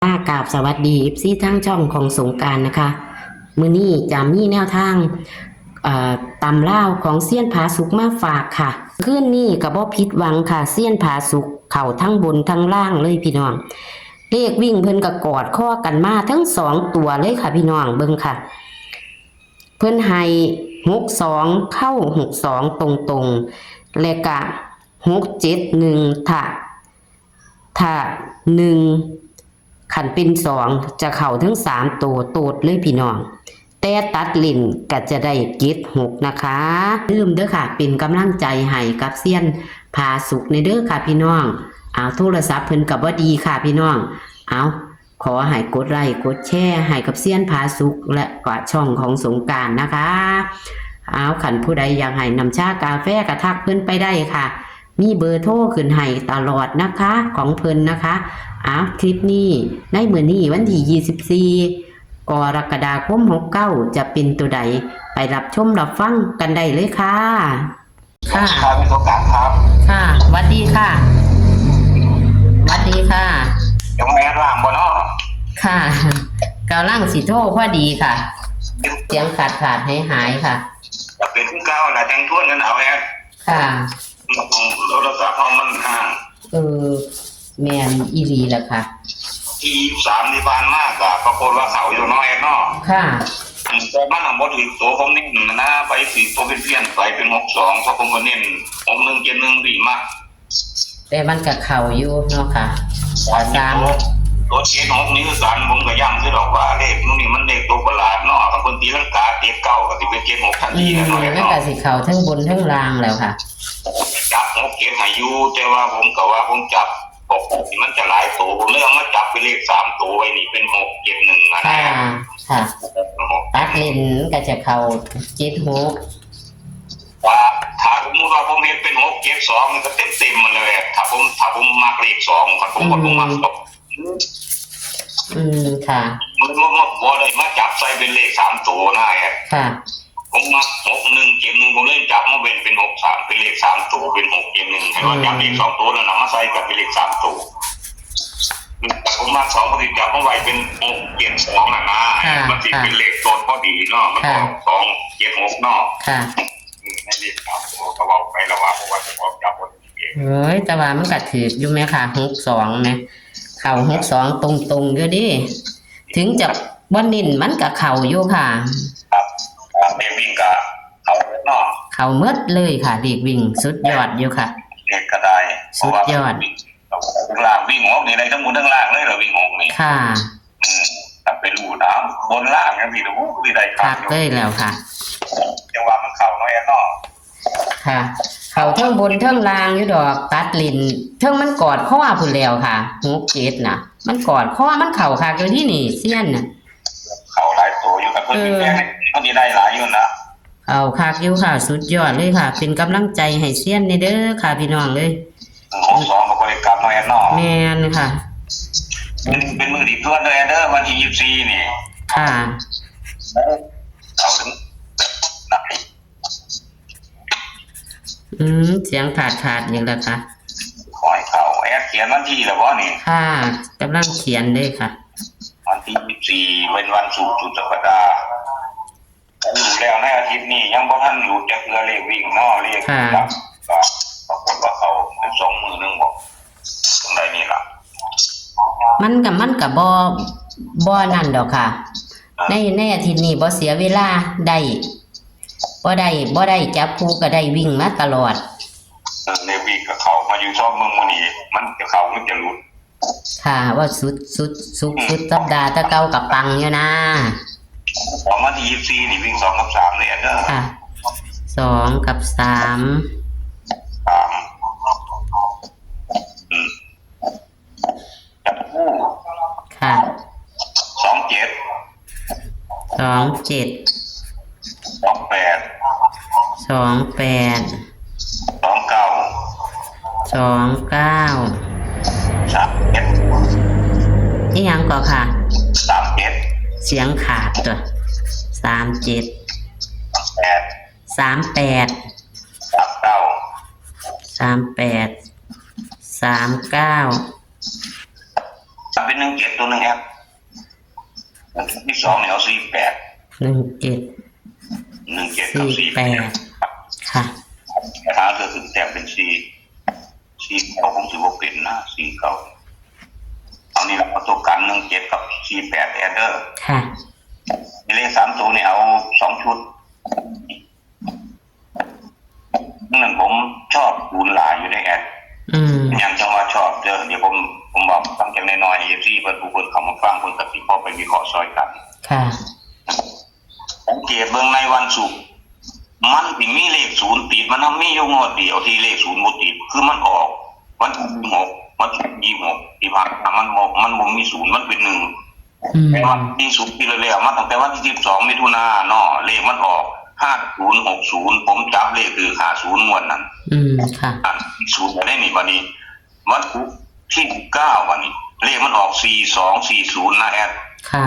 กราบสวัสดีซีทั้งช่องของสงกรานต์นะคะมื้อนี้จะมีแนวทางตำล่าวของเซียนผาสุกมาฝากค่ะคืนนี้ก็บ่ผิดหวังค่ะเซียนผาสุกเข้าทั้งบนทั้งล่างเลยพี่น้องเลขวิ่งเพิ่นก็กอดข้อกันมาทั้ง2ตัวเลยค่ะพี่น้องเบิ่งค่ะเพิ่นให้62เข้า62ตรงๆและก็671ถ้า1ขันเป็น2จะเข้าทั้ง3ตัวโตดเลยพี่น้องแต่ตัดลิ้นก็จะได้76นะคะลืมเด้อค่ะเป็นกำลังใจให้กับเซียนผาสุกในเด้อค่ะพี่น้องเอาโทรศัพท์เพิ่นก็บ่ดีค่ะพี่น้องเอาขอให้กดไลค์กดแชร์ให้กับเซียนผาสุกและก็ช่องของสงกรานต์นะคะเอาขันผู้ใดอยากให้น้ำชากาแฟก็ทักเพิ่นไปได้ค่ะมีเบอร์โทรขึ้นให้ตลอดนะคะของเพิ่นนะคะคลิปนี้ในมื้อนี้วันที่24กรกฎาคม69จะเป็นตัวใดไปรับชมรับฟังกันได้เลยค่ะค่ะครับเป็นโอกาสครับค่ะสวัสดีค่ะสวัสดีค่ะยังไม่ร่างบ่เนาะค่ะกำลังสิโทรพอดีค่ะเสียงขาดหายค่ะจะเป็นผู้เก่าแหละแทงทวนกันเอาแอดค่ะโทรศัพท์ห้องมันห่างแมนอีหลีแหละค่ะที่3ที่ผ่านมากก็ปรากฏว่าเขาอยู่น้อยแอดเนาะค่ะแต่มันบ่ถึงตัวผมนี่นะไปสิตัวเป็นเพี้ยนไปเป็น62เพราะผมก็เน้น61 71ดีมากแต่มันก็เข้าอยู่เนาะค่ะตัวเจ็ด6นี้คือกันผมก็ย้ำคือดอกว่าเลขนู้นนี่มันเลขตัวประหลาดเนาะกับคนตีลังกาเจ็ดเก้าก็สิเป็น76ทันทีเนาะมันก็สิเข้าทั้งบนทั้งล่างแล้วค่ะจับ6เก็บให้อยู่แต่ว่าผมก็ว่าผมจับ6นี่มันจะหลายตัวผมเลยเอามาจับเป็นเลข3ตัวไว้นี่เป็น6 7 1นะค่ะตัดเลนก็จะเข้า76ว่าถ้าสมมติว่าผมเห็นเป็น6 7 2มันก็เต็มมันเลยถ้าผมมักเลข2ครับผมก็มักค่ะมันบ่ได้มาจับใส่เป็นเลข3ตัวนะค่ะผมมัก6 1 7 1ผมเลยจับมาเป็น6 3เป็นเลข3ตัวเป็น6 7 1ให้ว่าจับเลข2ตัวแล้วนำมาใส่กับเป็นเลข3ตัวแต่ผมมัก2พอดีจับมาไว้เป็น6 7 2น่ะนะมันสิเป็นเลขตัวพอดีเนาะมันก็2 7 6เนาะค่ะไม่เลข3ตัวก็เว้าไปแล้วว่าเพราะว่าผมจับบ่เองแต่ว่ามันก็ถูกอยู่แม่ค่ะ62นะเข้า62ตรงๆอยู่ดิถึงจะบ่นิ่นมันก็เข้าอยู่ค่ะครับเด็กวิ่งก็เข้าเนาะเข้าหมดเลยค่ะเด็กวิ่งสุดยอดอยู่ค่ะเด็กก็ได้สุดยอดล่างวิ่ง6นี่ได้ทั้งบนทั้งล่างเลยเหรอวิ่ง6นี่ค่ะถ้าไปรู้น้ำบนล่างจังซี่สิได้ครับได้แล้วค่ะจังว่ามันเข้าน้อยเนาะค่ะเข้าทั้งบนทั้งล่างอยู่ดอกตัดลิ้นทั้งมันกอดข้อพุ่นแล้วค่ะ6 7น่ะมันกอดข้อมันเข้าค่ะอยู่ที่นี่เซียนน่ะเข้าหลายตัวอยู่กับเพิ่นมีแรงมันสิได้หลายอยู่นะเอาคักอยู่ค่ะสุดยอดเลยค่ะเป็นกำลังใจให้เซียนในเด้อค่ะพี่น้องเลย2ก็บ่ได้กลับน้อยเนาะแม่นค่ะเป็นมื้อดีทวนเด้อวันที่24นี่ค่ะเอาถึงเสียงขาดอย่างละค่ะขอให้เขาแอดเขียนวันที่แล้วบ่นี่ค่ะกำลังเขียนเลยค่ะวันที่24เป็นวันศุกร์สุดสัปดาห์อยู่แล้วในอาทิตย์นี้ยังบ่ทันอยู่จักเทื่อเลขวิ่งเนาะเลขครับก็ปรากฏว่าเขาเป็น2มื้อนึงบ่ตรงใดนี่ล่ะมันก็บ่นั่นดอกค่ะในอาทิตย์นี้บ่เสียเวลาได้บ่ได้จับคู่ก็ได้วิ่งมาตลอดในวิ่งกับเขามาอยู่ชอบเมืองมื้อนี้มันจะเข้ามันจะหลุดค่ะว่าสุดสัปดาห์ตะเก่ากับปังอยู่นะของวันที่24นี่วิ่ง2กับ3เลยเด้อค่ะ2กับ3จับคู่ค่ะ27 นี่ยังก่อค่ะ37เสียงขาดตัว37 38 39 เป็น17ตัวหนึ่งแอปที่2เนี่ยเอา48 17 กับ 48ค่ะ ถ้าเธอถึงแต้มเป็น4เก่าผมถือว่าเป็นนะ4เก่าเอานี่แหละประสบการณ์17กับ48แอดเดอร์ ค่ะ เลข3ตัวเนี่ยเอา2ชุดหนึ่งผมชอบคูณหลายอยู่ในแอดยังจังว่าชอบเดี๋ยวผมบอกฟังจากน้อยๆที่เพิ่นผู้คนเขามาฟังเพิ่นก็สิพอไปวิเคราะห์ซอยกัน ค่ะ สังเกตเบิ่งในวันศุกร์มันสิมีเลข0ติดมันมีอยู่งวดเดียวที่เลข0บ่ติดคือมันออกวันที่6วันที่26ที่ผ่านมามันบ่มี0มันเป็น1แต่ว่ามี0ที่แล้วมาตั้งแต่วันที่12มิถุนายนเนาะเลขมันออก5060ผมจับเลขคือ50งวดนั้นค่ะ0ได้นี่บัดนี้วันที่9วันนี้เลขมันออก4240นะแอดค่ะ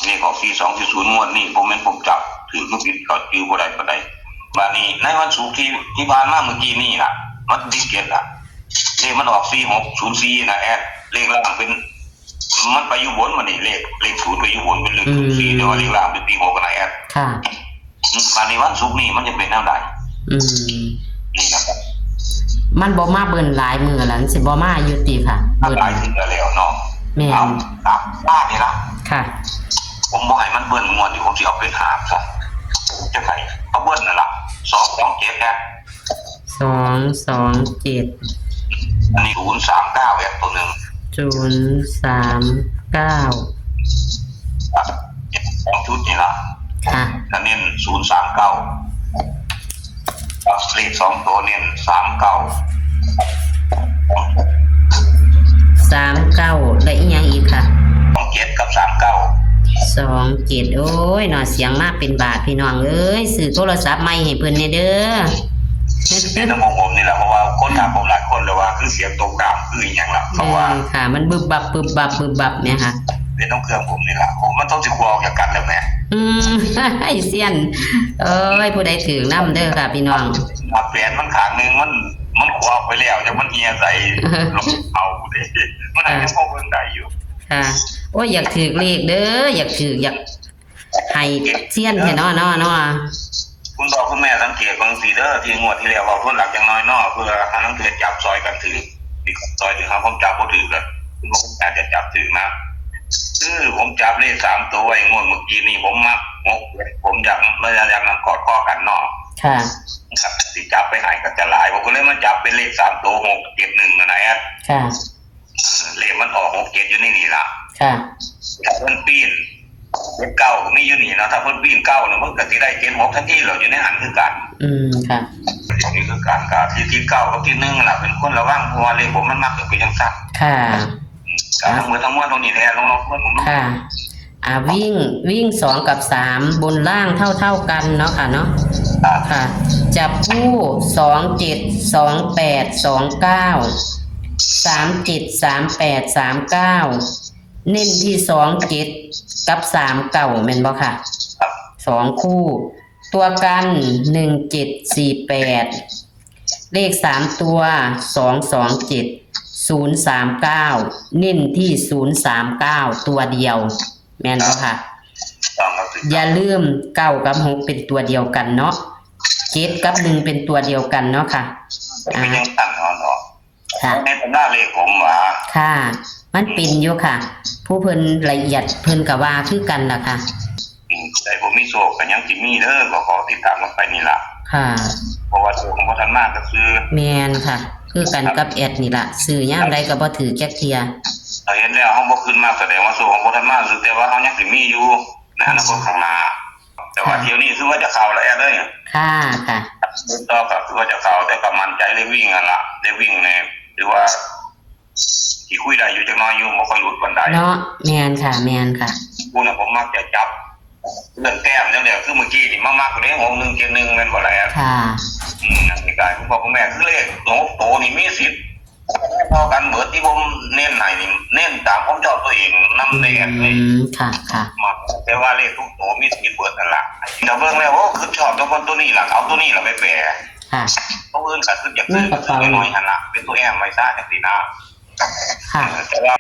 เลขออก4240งวดนี้ผมจับถือลูกบิดก็จื้อบ่ได้บัดนี้ในวันศุกร์ที่ผ่านมาเมื่อกี้นี่ล่ะมันดิเกตล่ะเลขมันออก4604นะแอดเลขล่างเป็นมันไปอยู่บนมันนี่เลข0ไปอยู่บนเป็นเลข04แต่ว่าเลขล่างเป็น46นะแอดค่ะบัดนี้วันศุกร์นี่มันจะเป็นแนวใดนี่นะครับมันบ่มาเบิ่นหลายมื้อแล้วสิบ่มาอยู่ติค่ะเบิ่นหลายถึงแล้วเนาะแม่นบ้านนี่ล่ะค่ะผมบ่ให้มันเบิ่นงวดนี่ผมสิเอาเป็นหาบซะจะไผเอาเบิ่นนั่นล่ะ227นะ227อันนี้039แอปตัวนึง039ของชุดนี่ล่ะค่ะถ้าเน้น039เลข2ตัวเน้น39และอีหยังอีกค่ะ27กับ27โอ้ยเนาะเสียงมาเป็นบาทพี่น้องเอ้ยซื้อโทรศัพท์ใหม่ให้เพิ่นแน่เด้อเป็นน้ำผมนี่แหละเพราะว่าคนถามผมหลายคนเลยว่าคือเสียงตรงดำคืออย่างละเพราะว่าค่ะมันบึบบับเนี่ยค่ะเป็นต้องเครื่องผมนี่แหละผมมันต้องสิควออกจากกันแล้วแม่ไอ้เสี้ยนเอ้ยผู้ใดถือน้ำเด้อค่ะพี่น้องเปลี่ยนมันขางนึงมันควออกไปแล้วจะมันเฮียใส่ลงเอาเด้มันอาจจะพอเบิ่งได้อยู่ค่ะโอ้ยอยากถือเลขเด้ออยากให้เสี้ยนแท้เนาะคุณบอกคุณแม่สังเกตบางทีเด้อที่งวดที่แล้วเอาทุนหลักอย่างน้อยเนาะเพื่อให้น้องเถื่อจับซอยกันถือมีซอยถือผมจับบ่ถือกันคุณบอกคุณแม่จะจับถือนะคือผมจับเลข3ตัวไว้งวดเมื่อกี้นี่ผมมักผมอยากนำกอดข้อกันเนาะค่ะครับสิจับไปหายก็จะหลายผมก็เลยมาจับเป็นเลข3ตัว671นะแอดค่ะเลขมันออก67อยู่นี่ล่ะค่ะถ้าเพิ่นปีนเก้ามีอยู่นี่เนาะถ้าเพิ่นปีน9เนี่ยมันก็สิได้76ทันทีแล้วอยู่ในหันคือกันค่ะนี่คือการที่9กับที่1น่ะเป็นคนระวังเพราะว่าเลขผมมันมักจะเป็นจังซั่นค่ะทั้งหมดตรงนี้แหละลองเพิ่นผมค่ะวิ่ง2กับ3บนล่างเท่ากันเนาะค่ะเนาะค่ะจับคู่27 28 29 37 38 39เน้นที่27กับ39แม่นบ่ค่ะ2คู่ตัวกัน1748เลข3ตัว227 039เน้นที่039ตัวเดียวแม่นบ่ค่ะอย่าลืม9กับ6เป็นตัวเดียวกันเนาะ7กับ1เป็นตัวเดียวกันเนาะค่ะยังตั้งเนาะค่ะในหน้าเลขผมว่าค่ะมันเป็นอยู่ค่ะผู้เพิ่นละเอียดเพิ่นก็ว่าคือกันล่ะค่ะแต่ผมมีโชคก็ยังสิมีเด้อก็ขอติดตามกันไปนี่ล่ะค่ะเพราะว่าโชคของบ่ทันมากก็คือแม่นค่ะคือกันกับแอดนี่ล่ะซื้อยามใดก็บ่ถือจักเที่ยเห็นแล้วเฮาบ่ขึ้นมาแสดงว่าโชคของบ่ทันมาแต่ว่าเฮายังสิมีอยู่ในอนาคตข้างหน้าแต่ว่าเที่ยวนี้คือว่าจะเข้าแล้วแอดเด้อค่ะต่อก็คือว่าจะเข้าแต่ก็มั่นใจได้วิ่งนั่นล่ะได้วิ่งแน่หรือว่าที่คุยได้อยู่จักน้อยอยู่บ่ค่อยหลุดปานใดเนาะแม่นค่ะผู้น่ะผมมักจะจับเรื่องแต้มจังได๋คือเมื่อกี้นี่มักๆเด้6171แม่นบ่ล่ะค่ะนี่ก็คุณพ่อคุณแม่คือเลข6โตนี่มีสิทธิ์พอกันเบิดที่ผมเน้นให้นี่เน้นตามผมชอบตัวเองนำเลขนี่ค่ะมาแต่ว่าเลขทุกโตมีสิทธิ์เบิดนั่นล่ะถ้าเบิ่งแล้วคือชอบตัวนี้ล่ะเอาตัวนี้ล่ะไปแปลค่ะตัวอื่นก็คืออยากซื้อน้อยๆหั่นล่ะเป็นตัวแอมไว้ซะจังซี่นะค่ะแต่ว่า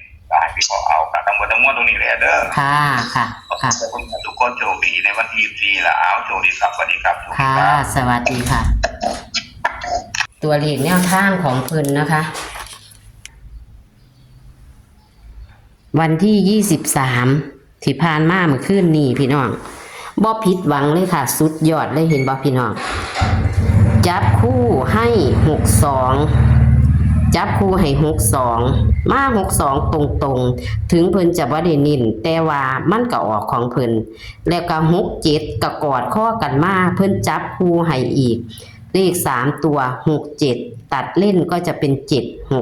ให้พี่ขอเอาค่ะทั้งหมดทั้งมวลตรงนี้แหละเด้อ ค่ะค่ะ ขอบ ค่ะ คุณทุกคนโชคดีในวันที่24ละเอาโชคดีครับสวัสดีครับโชคดี ค่ะ ครับ สวัสดีค่ะ ตัวเลขแนวทางของเพิ่นนะคะ วันที่23ที่ผ่านมาเมื่อคืนนี้พี่น้องบ่ผิดหวังเลยค่ะ สุดยอดเลยเห็นบ่พี่น้อง จับคู่ให้62จับคู่ให้62มา62ตรงๆถึงเพิ่นจะบ่ได้เน้นแต่ว่ามันก็ออกของเพิ่นแล้วก็67ก็กอดข้อกันมาเพิ่นจับคู่ให้อีกเลข3ตัว67ตัดเล่นก็จะเป็น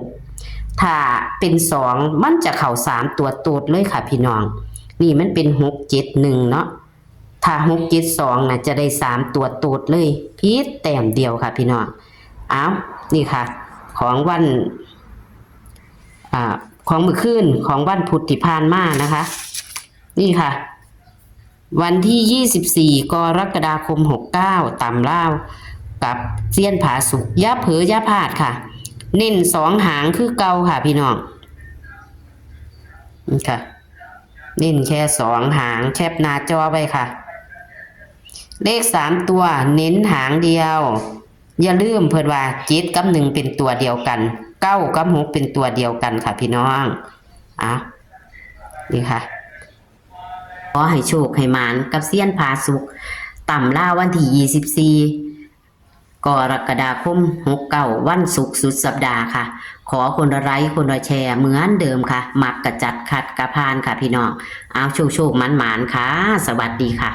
76ถ้าเป็น2มันจะเข้า3ตัวโตดเลยค่ะพี่น้องนี่มันเป็น671เนาะถ้า672น่ะจะได้3ตัวโตดเลยพีดแต้มเดียวค่ะพี่น้องอ้าวนี่ค่ะของวันของมื้อคืนของวันพุธที่ผ่านมานะคะ นี่ค่ะ วันที่24กรกฎาคม69ตำล่าวกับเซียนผาสุกอย่าเผลออย่าพลาดค่ะ เน้น2หางคือเก่าค่ะพี่น้องนี่ค่ะเน้นแค่2หางแคปหน้าจอไว้ค่ะ เลข3ตัวเน้นหางเดียวอย่าลืมเพิ่นว่า7กับ1เป็นตัวเดียวกัน9กับ6เป็นตัวเดียวกันค่ะพี่น้องนี่ค่ะขอให้โชคให้หมานกับเซียนผาสุกต่ำล่าวันที่24กรกฎาคม69วันศุกร์สุดสัปดาห์ค่ะขอคนละไลค์คนละแชร์เหมือนเดิมค่ะมักกระจัดขัดกระพานค่ะพี่น้องเอาโชคๆหมานๆค่ะสวัสดีค่ะ